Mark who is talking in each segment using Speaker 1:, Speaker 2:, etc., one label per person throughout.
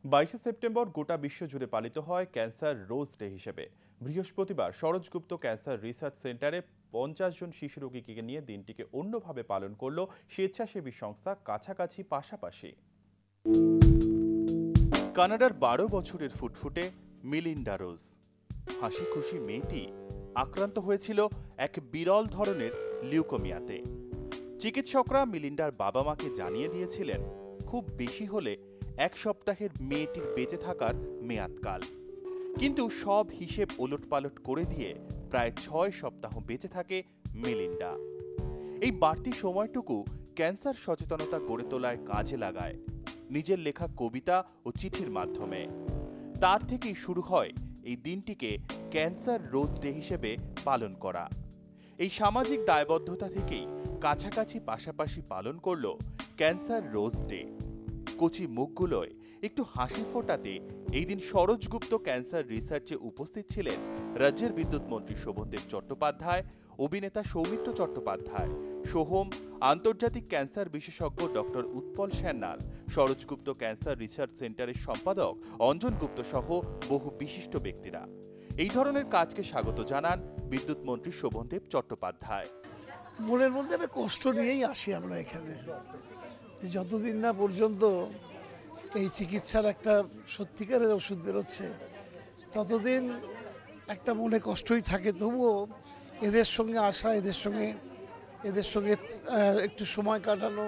Speaker 1: 22শে September গোটা বিশ্ব জুড়ে পালিত হয় ক্যান্সার রোজ ডে হিসেবে। বৃহস্পতিবার সরোজগুপ্ত ক্যান্সার রিসার্চ সেন্টারে 50 জন শিশু রোগীকে নিয়ে দিনটিকে অন্যভাবে পালন করল স্বেচ্ছাসেবী সংস্থা কাছাকাছি পাশাপাশি। কানাডার 12 বছরের ফুটফুটে মিলিন্ডা রোজ, হাসি খুশি মেয়েটি আক্রান্ত হয়েছিল এক বিরল ধরনের লিউকোমিয়াতে। চিকিৎসকরা মিলিন্ডার বাবা মাকে জানিয়ে দিয়েছিলেন খুব বেশি হলে 1 সপ্তাহের মেয়েটির বেঁচে থাকার মেয়াদকাল। কিন্তু সব হিসেব ওলটপালট করে দিয়ে প্রায় 6 সপ্তাহ বেঁচে থাকে মিলিন্ডা। এই বাড়তি সময়টুকু ক্যান্সার সচেতনতা গড়ে তোলায় কাজে লাগায় নিজের লেখা কবিতা ও চিঠির মাধ্যমে। তার থেকেই শুরু হয় এই দিনটিকে ক্যান্সার রোজ ডে হিসেবে পালন করা। এই সামাজিক দায়বদ্ধতা থেকেই কাছাকাছি পাশাপাশি পালন করল ক্যান্সার রোজ ডে। কচি মুখগুলোয় একটু হাসি ফোটাতে এই দিন সরোজগুপ্ত ক্যান্সার রিসার্চে উপস্থিত ছিলেন রাজ্যের বিদ্যুৎ মন্ত্রী শোভনদেব চট্টোপাধ্যায়, অভিনেতা সৌমিত্র চট্টোপাধ্যায়, সোহম, আন্তর্জাতিক ক্যান্সার বিশেষজ্ঞ doctor Utpal Sanyal, Saroj Gupta cancer research সেন্টারের সম্পাদক অঞ্জন গুপ্ত সহ বহু বিশিষ্ট ব্যক্তিরা। এই ধরনের কাজকে স্বাগত জানান বিদ্যুৎ মন্ত্রী শোভনদেব চট্টোপাধ্যায়।
Speaker 2: মনের মধ্যে একটা কষ্ট নিয়েই আসি আমরা এখানে, যে যতদিন না পর্যন্ত এই চিকিৎসার একটা সত্যিকারের ওষুধ বেরোচ্ছে ততদিন একটা মনে কষ্টই থাকে। তবুও এদের সঙ্গে আসা, এদের সঙ্গে একটু সময় কাটানো,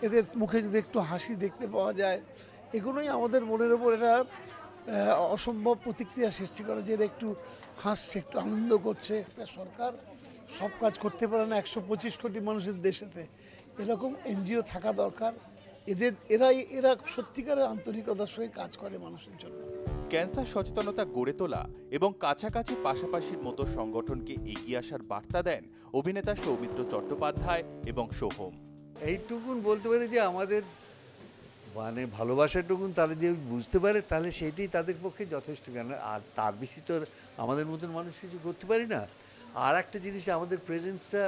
Speaker 2: এদের মুখে যদি একটু হাসি দেখতে পাওয়া যায়, এগুলোই আমাদের মনের ওপর এটা অসম্ভব প্রতিক্রিয়া সৃষ্টি করে, যে এরা একটু হাসছে, একটু আনন্দ করছে। সরকার সব কাজ করতে পারে না 125 কোটি মানুষের দেশেতে, এরকম এনজিও থাকা দরকার। এরা সত্যিকারের আন্তরিকতার সঙ্গে কাজ করে মানুষের জন্য।
Speaker 1: ক্যান্সার সচেতনতা গড়ে তোলা এবং কাছাকাছি পাশাপাশির মতো সংগঠনকে এগিয়ে আসার বার্তা দেন অভিনেতা সৌমিত্র চট্টোপাধ্যায় এবং সোহম।
Speaker 3: এইটুকুন বলতে পারি যে আমাদের মানে ভালোবাসাটুকুন তারা যে বুঝতে পারে, তাহলে সেটাই তাদের পক্ষে যথেষ্ট। কেন আর তার বেশি তো আমাদের মতন মানুষ কিছু করতে পারি না। আর একটা জিনিস, আমাদের প্রেজেন্সটা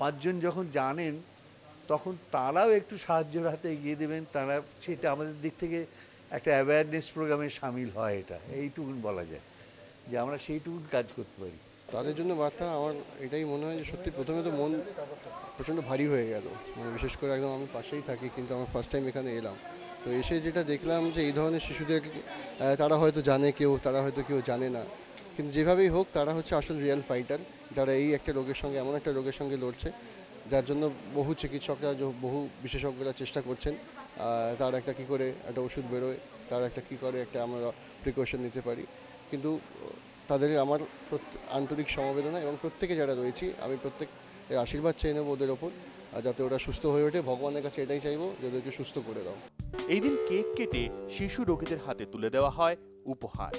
Speaker 3: 5 জন যখন জানেন, তখন তারাও একটু সাহায্যের হাতে এগিয়ে দেবেন। তারা সেটা আমাদের দিক থেকে একটা অ্যাওয়ারনেস প্রোগ্রামে সামিল হয়। এইটুকুন বলা যায় যে আমরা সেইটুকুন কাজ করতে পারি।
Speaker 4: তাদের জন্য বার্তা আমার এটাই মনে হয় যে সত্যি প্রথমে তো মন প্রচণ্ড ভারী হয়ে গেল। মানে বিশেষ করে একদম আমি পাশেই থাকি, কিন্তু আমার ফার্স্ট টাইম এখানে এলাম। তো এসে যেটা দেখলাম যে এই ধরনের শিশুদের তারা হয়তো জানে কেউ, তারা হয়তো কেউ জানে না, কিন্তু যেভাবেই হোক তারা হচ্ছে আসল রিয়েল ফাইটার, যারা এই একটা রোগের সঙ্গে, এমন একটা রোগের সঙ্গে লড়ছে যার জন্য বহু চিকিৎসকরা, বহু বিশেষজ্ঞরা চেষ্টা করছেন তার একটা কী করে একটা ওষুধ বেরোয়, তার একটা কী করে একটা আমরা প্রিকশন নিতে পারি। কিন্তু তাদের আমার আন্তরিক সমবেদনা, এবং প্রত্যেকে যারা রয়েছি আমি প্রত্যেক আশীর্বাদ চেয়ে নেব ওদের ওপর, যাতে ওরা সুস্থ হয়ে ওঠে। ভগবানের কাছে এটাই চাইবো যে ওদেরকে সুস্থ করে দাও।
Speaker 1: এই দিন কেক কেটে শিশু রোগীদের হাতে তুলে দেওয়া হয় উপহার।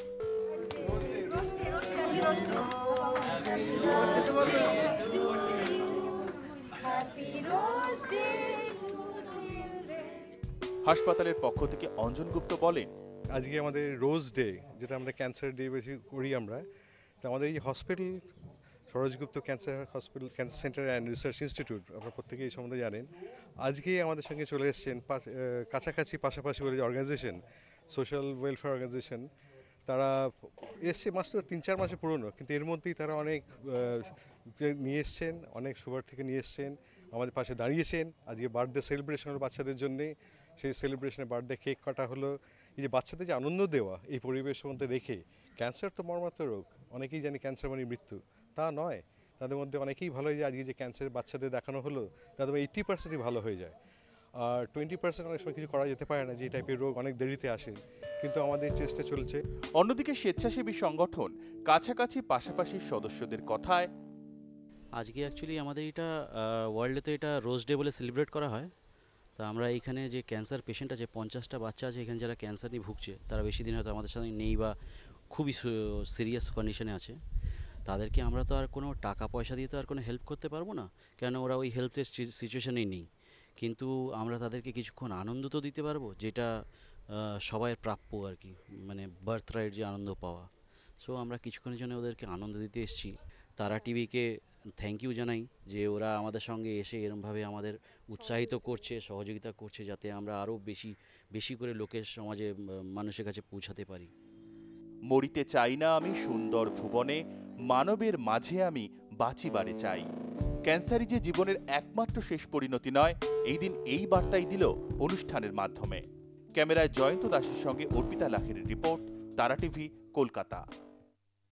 Speaker 1: হাসপাতালের পক্ষ থেকে অঞ্জন গুপ্ত বলেন,
Speaker 5: আজকে আমাদের রোজ ডে, যেটা আমরা ক্যান্সার ডে বেশি করি আমরা, তো আমাদের এই hospital Saroj Gupta cancer centre and research institute, আপনারা প্রত্যেকে এই সম্বন্ধে জানেন। আজকে আমাদের সঙ্গে চলে এসেছেন কাছাকাছি পাশাপাশি বলে যে অর্গানাইজেশন, সোশ্যাল ওয়েলফেয়ার অর্গানাইজেশন। তারা এসছে মাত্র 3-4 মাসে পুরনো, কিন্তু এর মধ্যেই তারা অনেক নিয়ে এসছেন, অনেক সুগার থেকে নিয়ে এসছেন, আমাদের পাশে দাঁড়িয়েছেন। আজকে বার্থডে সেলিব্রেশন হলো বাচ্চাদের জন্যে, সেই সেলিব্রেশনে বার্থডে কেক কাটা হলো। এই যে বাচ্চাদের যে আনন্দ দেওয়া, এই পরিবেশের মধ্যে রেখে, ক্যান্সার তো মর্মান্তিক রোগ, অনেকেই জানি ক্যান্সার মানে মৃত্যু, তা নয়। তাদের মধ্যে অনেকেই ভালো হয়ে যায়। আজকে যে ক্যান্সারের বাচ্চাদের দেখানো হলো, তাদের 80%ই ভালো হয়ে যায়। আর 20% অনেক সময় কিছু করা যেতে পারে না, যে টাইপের রোগ অনেক দেরিতে আসে, কিন্তু আমাদের চেষ্টা চলছে।
Speaker 1: অন্যদিকে স্বেচ্ছাসেবী সংগঠন কাছাকাছি পাশাপাশির সদস্যদের কথায়,
Speaker 6: আজকে অ্যাকচুয়ালি আমাদের এটা ওয়ার্ল্ডে তো এটা রোজ ডে বলে সেলিব্রেট করা হয়। তা আমরা এইখানে যে ক্যান্সার পেশেন্ট আছে, 50টা বাচ্চা আছে এখানে যারা ক্যান্সার নিয়ে ভুগছে, তারা বেশি দিন হয়তো আমাদের সাথে নেই বা খুবই সিরিয়াস কন্ডিশনে আছে। তাদেরকে আমরা তো আর কোনো টাকা পয়সা দিয়ে তো আর কোনো হেল্প করতে পারবো না, কেন ওরা ওই হেল্পের সিচুয়েশনেই নেই। কিন্তু আমরা তাদেরকে কিছুক্ষণ আনন্দ তো দিতে পারবো, যেটা সবাইয়ের প্রাপ্য আর কি, মানে বার্থ রাইট যে আনন্দ পাওয়া। সো আমরা কিছুক্ষণের জন্য ওদেরকে আনন্দ দিতে এসেছি। তারা টিভিকে থ্যাংক ইউ জানাই যে ওরা আমাদের সঙ্গে এসে এরমভাবে আমাদের উৎসাহিত করছে, সহযোগিতা করছে, যাতে আমরা আরও বেশি বেশি করে লোকের সমাজে মানুষের কাছে পৌঁছাতে পারি।
Speaker 1: মরিতে চাই না আমি সুন্দর ভুবনে, মানবের মাঝে আমি বাঁচিবারে চাই। ক্যান্সারই যে জীবনের একমাত্র শেষ পরিণতি নয়, এই দিন এই বার্তাই দিল অনুষ্ঠানের মাধ্যমে। ক্যামেরায় জয়ন্ত দাসের সঙ্গে অর্পিতা লাহিড়ীর রিপোর্ট, তারা টিভি, কলকাতা।